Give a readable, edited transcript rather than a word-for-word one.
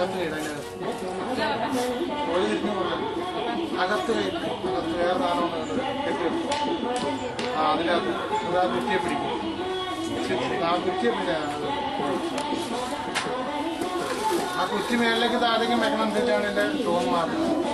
അകത്ത് കയറി കോഴി തിരിഞ്ഞു പോകണം അകത്ത് കയറി അകത്ത് വേറെ സാധനം കെട്ടി അതിനകത്ത് അതാ കുറ്റിയെ പിടിക്കും ആ കുറ്റിയെ പിന്നെ ആ കുറ്റി മേളിലേക്ക് താഴേക്കും വെക്കണം എന്നിട്ടാണ് എൻ്റെ രോഗം മാറുന്നത്